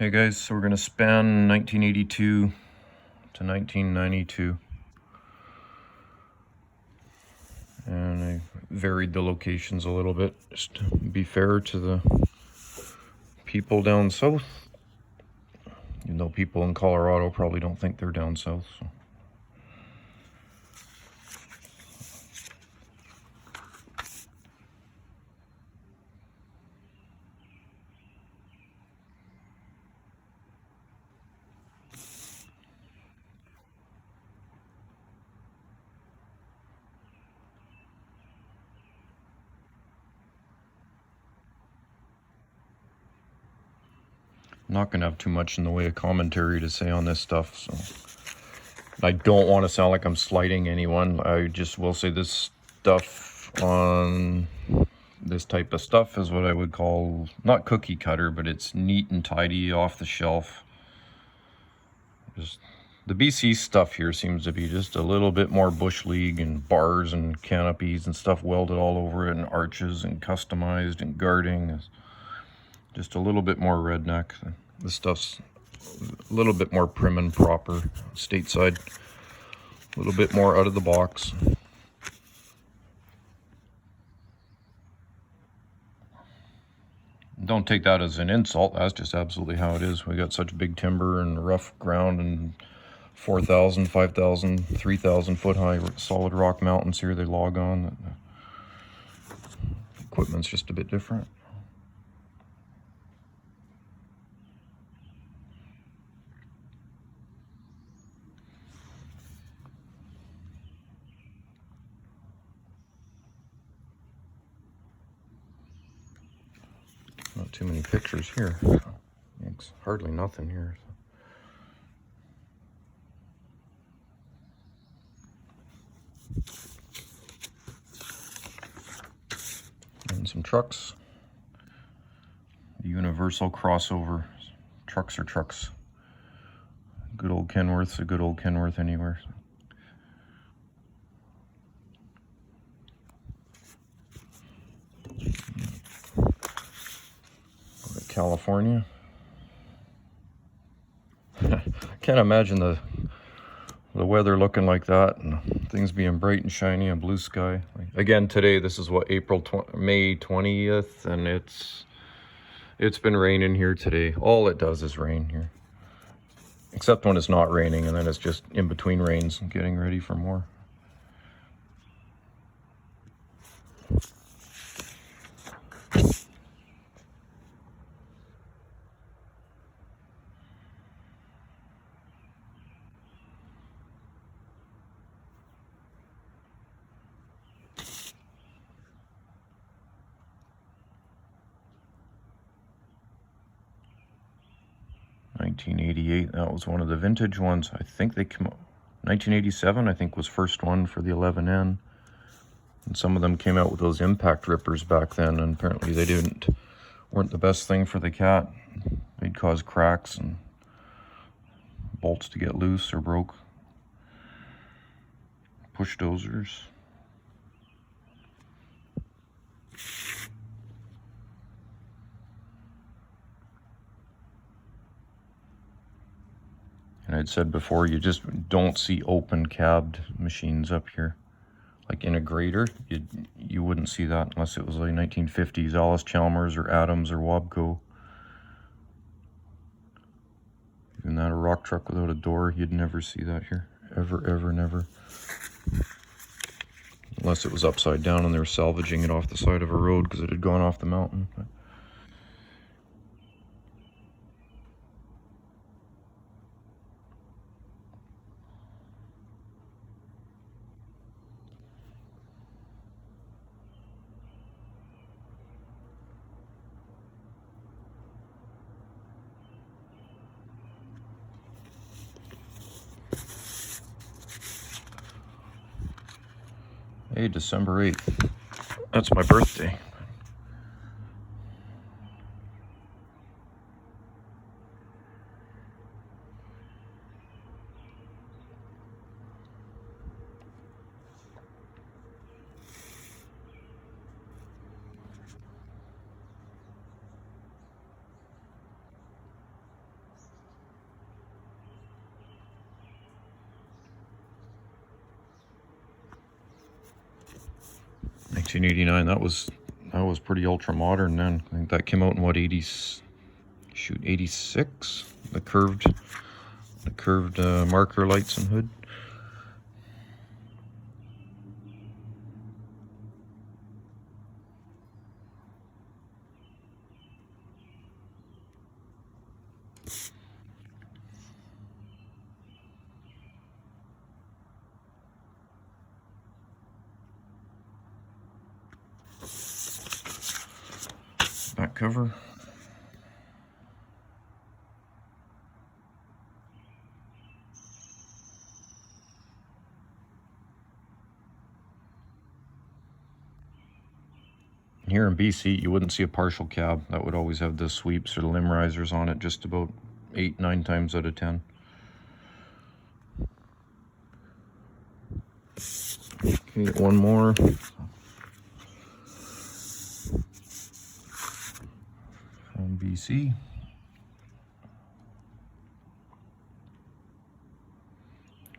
Hey guys, so we're going to span 1982 to 1992. And I varied the locations a little bit just to be fair to the people down south. Even though people in Colorado probably don't think they're down south. So. I'm not going to have too much in the way of commentary to say on this stuff, so I don't want to sound like I'm slighting anyone. I just will say this stuff on this type of stuff is what I would call not cookie cutter, but it's neat and tidy, off the shelf. Just the BC stuff here seems to be just a little bit more bush league and bars and canopies and stuff welded all over it and arches and customized and guarding. Just a little bit more redneck. This stuff's a little bit more prim and proper, stateside, a little bit more out of the box. Don't take that as an insult, that's just absolutely how it is. We got such big timber and rough ground and 4,000, 5,000, 3,000 foot high solid rock mountains here they log on. The equipment's just a bit different. Not too many pictures here. It's hardly nothing here. And some trucks. The universal crossover. Trucks are trucks. Good old Kenworth's a good old Kenworth anywhere. California. Can't imagine the weather looking like that and things being bright and shiny and blue sky. Again, today this is what, May 20th, and it's been raining here today. All it does is rain here, except when it's not raining, and then it's just in between rains and getting ready for more. $1988, that was one of the vintage ones. I think they came out. 1987, I think, was first one for the 11N. And some of them came out with those impact rippers back then, and apparently they weren't the best thing for the cat. They'd cause cracks and bolts to get loose or broke. Push dozers. And I'd said before, you just don't see open cabbed machines up here. Like in a grader, you wouldn't see that unless it was like 1950s Alice Chalmers or Adams or Wabco. Even that, a rock truck without a door, you'd never see that here. Ever, ever, never. Unless it was upside down and they were salvaging it off the side of a road because it had gone off the mountain. Hey, December 8th. That's my birthday. 1989. That was pretty ultra modern then. I think that came out in what, 86? The curved marker lights and hood. Back cover. Here in BC, you wouldn't see a partial cab. That would always have the sweeps or the limb risers on it, just about 8-9 times out of 10. Okay, one more. From BC.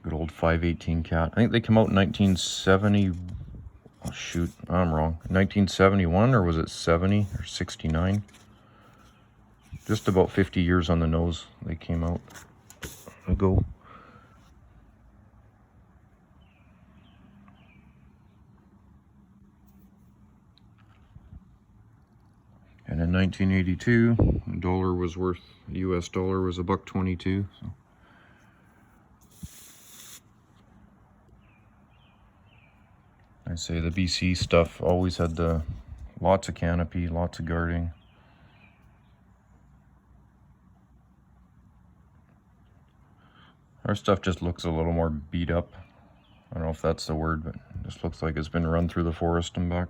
Good old 518 cat. I think they came out in 1970. Oh shoot, I'm wrong. 1971, or was it 70 or 69? Just about 50 years on the nose they came out ago. And in 1982, the dollar was worth, the US dollar was $1.22. So. I say the BC stuff always had lots of canopy, lots of guarding. Our stuff just looks a little more beat up. I don't know if that's the word, but it just looks like it's been run through the forest and back.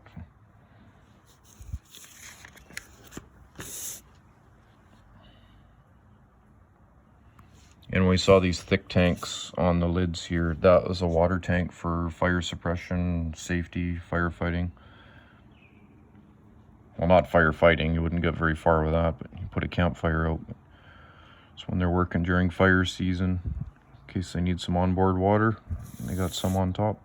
And we saw these thick tanks on the lids here. That was a water tank for fire suppression, safety, firefighting. Well, not firefighting, you wouldn't get very far with that, but you put a campfire out. So when they're working during fire season, in case they need some onboard water, they got some on top.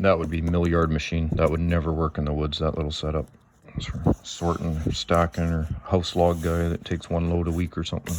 That would be mill-yard machine. That would never work in the woods, that little setup. It's for sorting, or stacking, or house log guy that takes one load a week or something.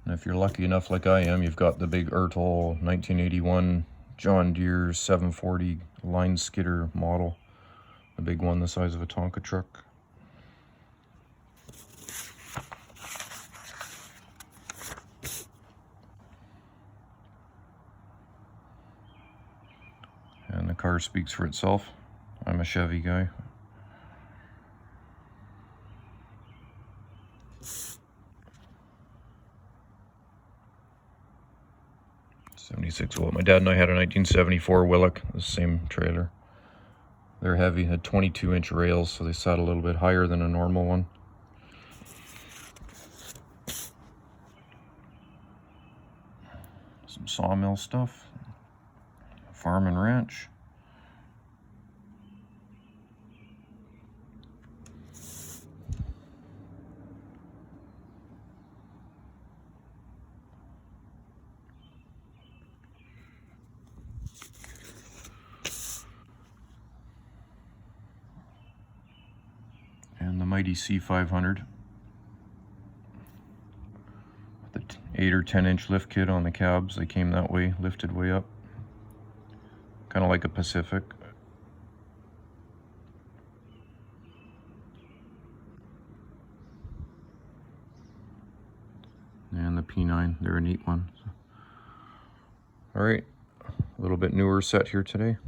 And if you're lucky enough like I am, you've got the big Ertl 1981 John Deere 740 line skidder model. The big one the size of a Tonka truck. And the car speaks for itself. I'm a Chevy guy. '76 Willock. My dad and I had a 1974 Willock, the same trailer. They're heavy, had 22-inch rails, so they sat a little bit higher than a normal one. Some sawmill stuff. Farm and ranch. And the mighty C500 with the 8 or 10-inch lift kit on the cabs. They came that way, lifted way up, kind of like a Pacific. And the P9, they're a neat one. All right, a little bit newer set here today.